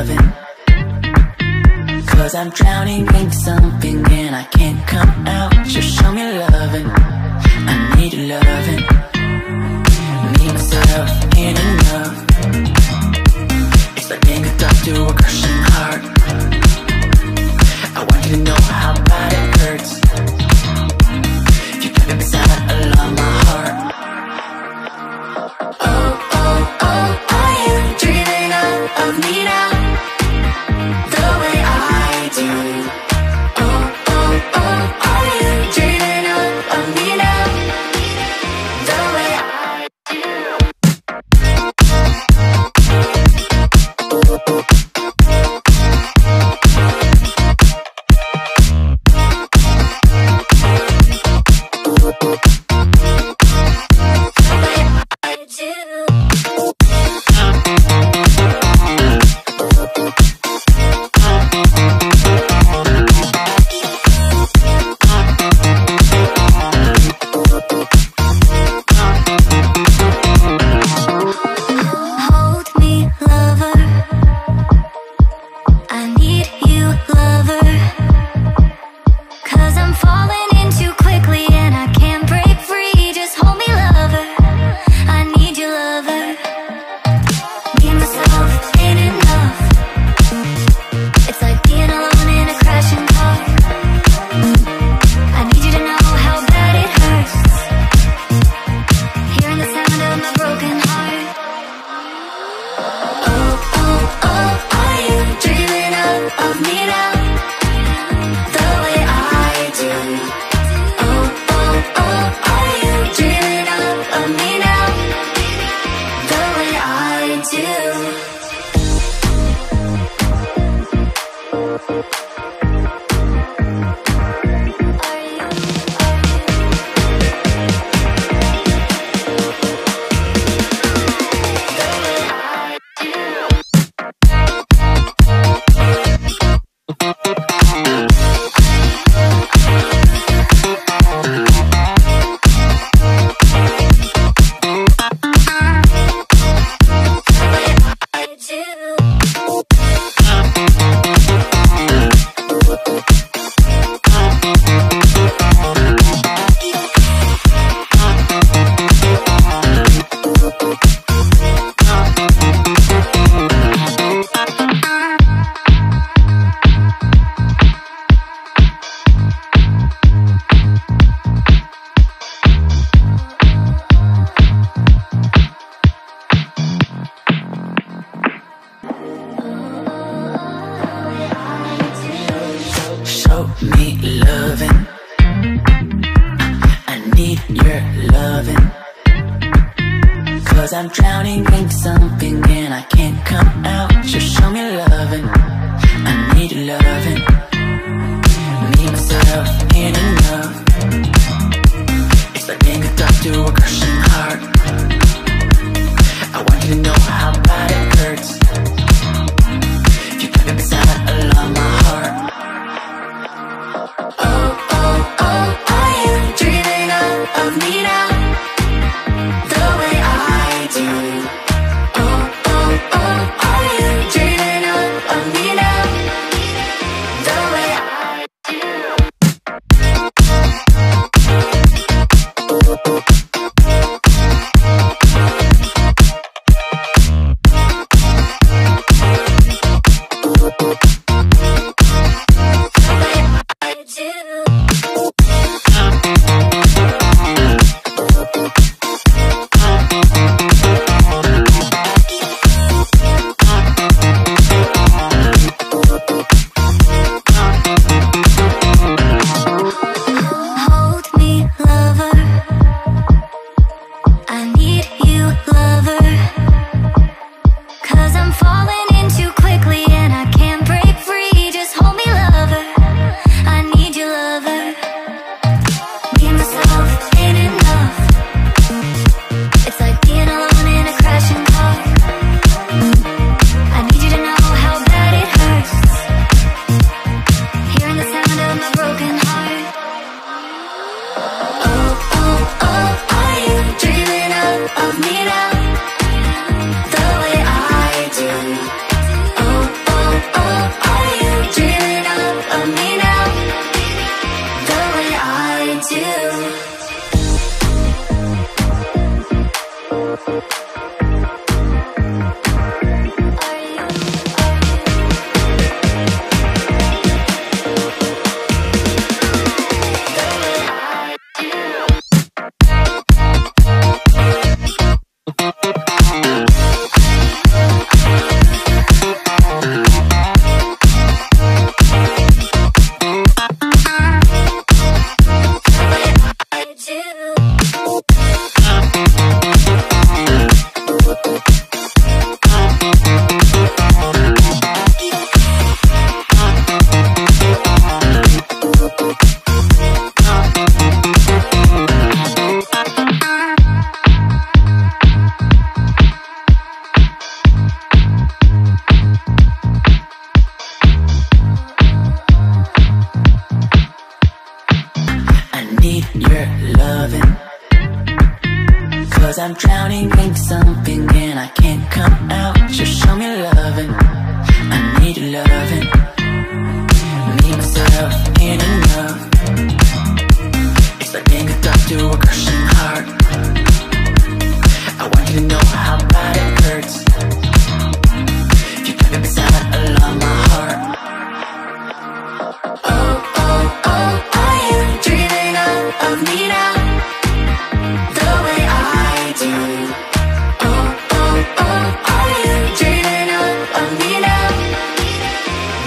loving, 'cause I'm drowning in something and I can't come out. Just show me loving, I need your loving. Me, myself, ain't enough. It's like being a dog to a crushing heart. I want you to know how bad it hurts. You got me beside along my heart. Oh, oh, oh, are you dreaming of me now? The way I do. Oh, oh, oh, are you dreaming of me now? The way I do. I'm drowning in something and I can't come out. Just show me loving, I need your loving. Me, myself, ain't enough. It's like being a dog to a crushing heart. I want you to know how bad it hurts. You got me beside along my heart. Oh, oh, oh, are you dreaming of me now? The way I do. Oh, oh, oh, are you dreaming Cause I'm drowning in something and I can't come out. Just show me loving, I need loving. Me, myself, ain't enough. It's like being a dog to a crushing heart. I want you to know how bad it hurts. You got me beside along my heart. Oh, oh, oh, are you dreaming of me now? The way I do. Oh, oh, oh, are you dreaming of me now?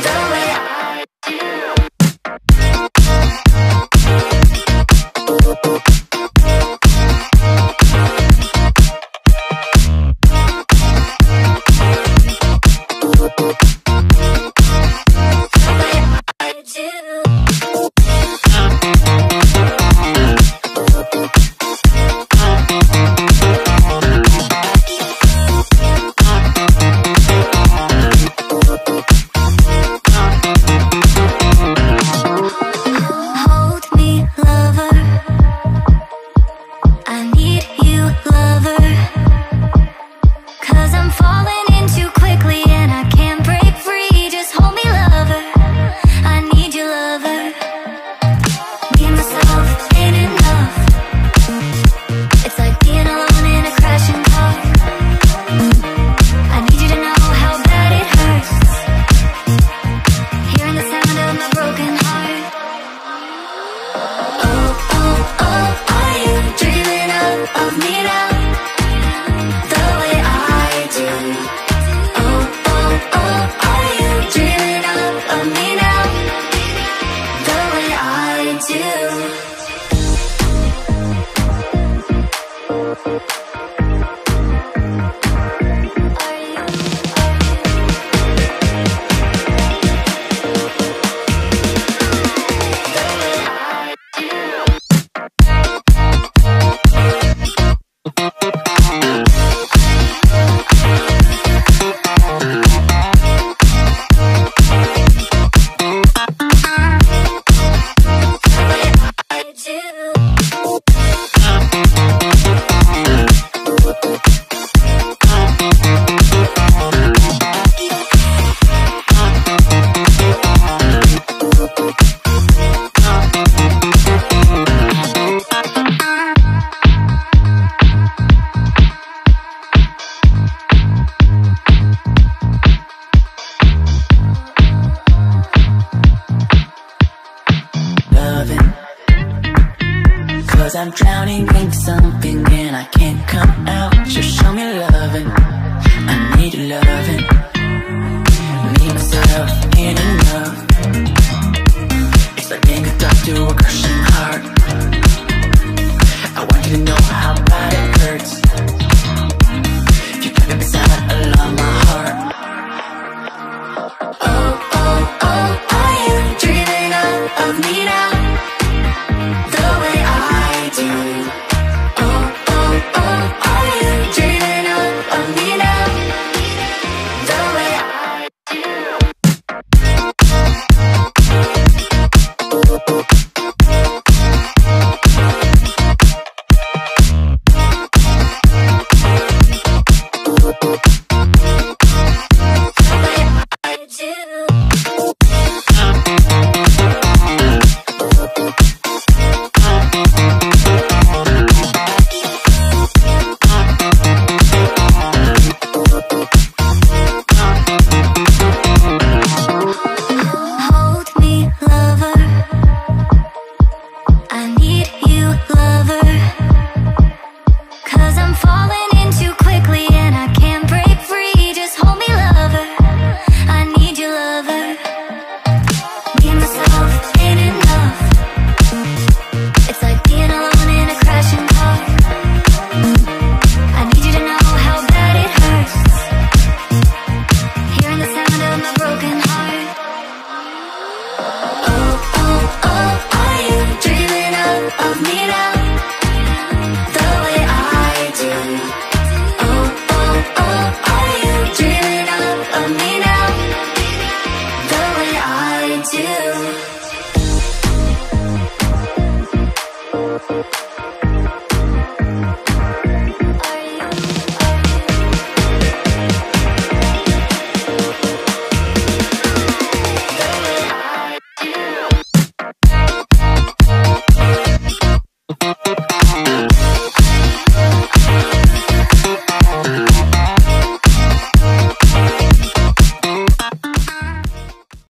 The way I do. Cause I'm drowning in something and I can't come out. Just show me loving, I need loving.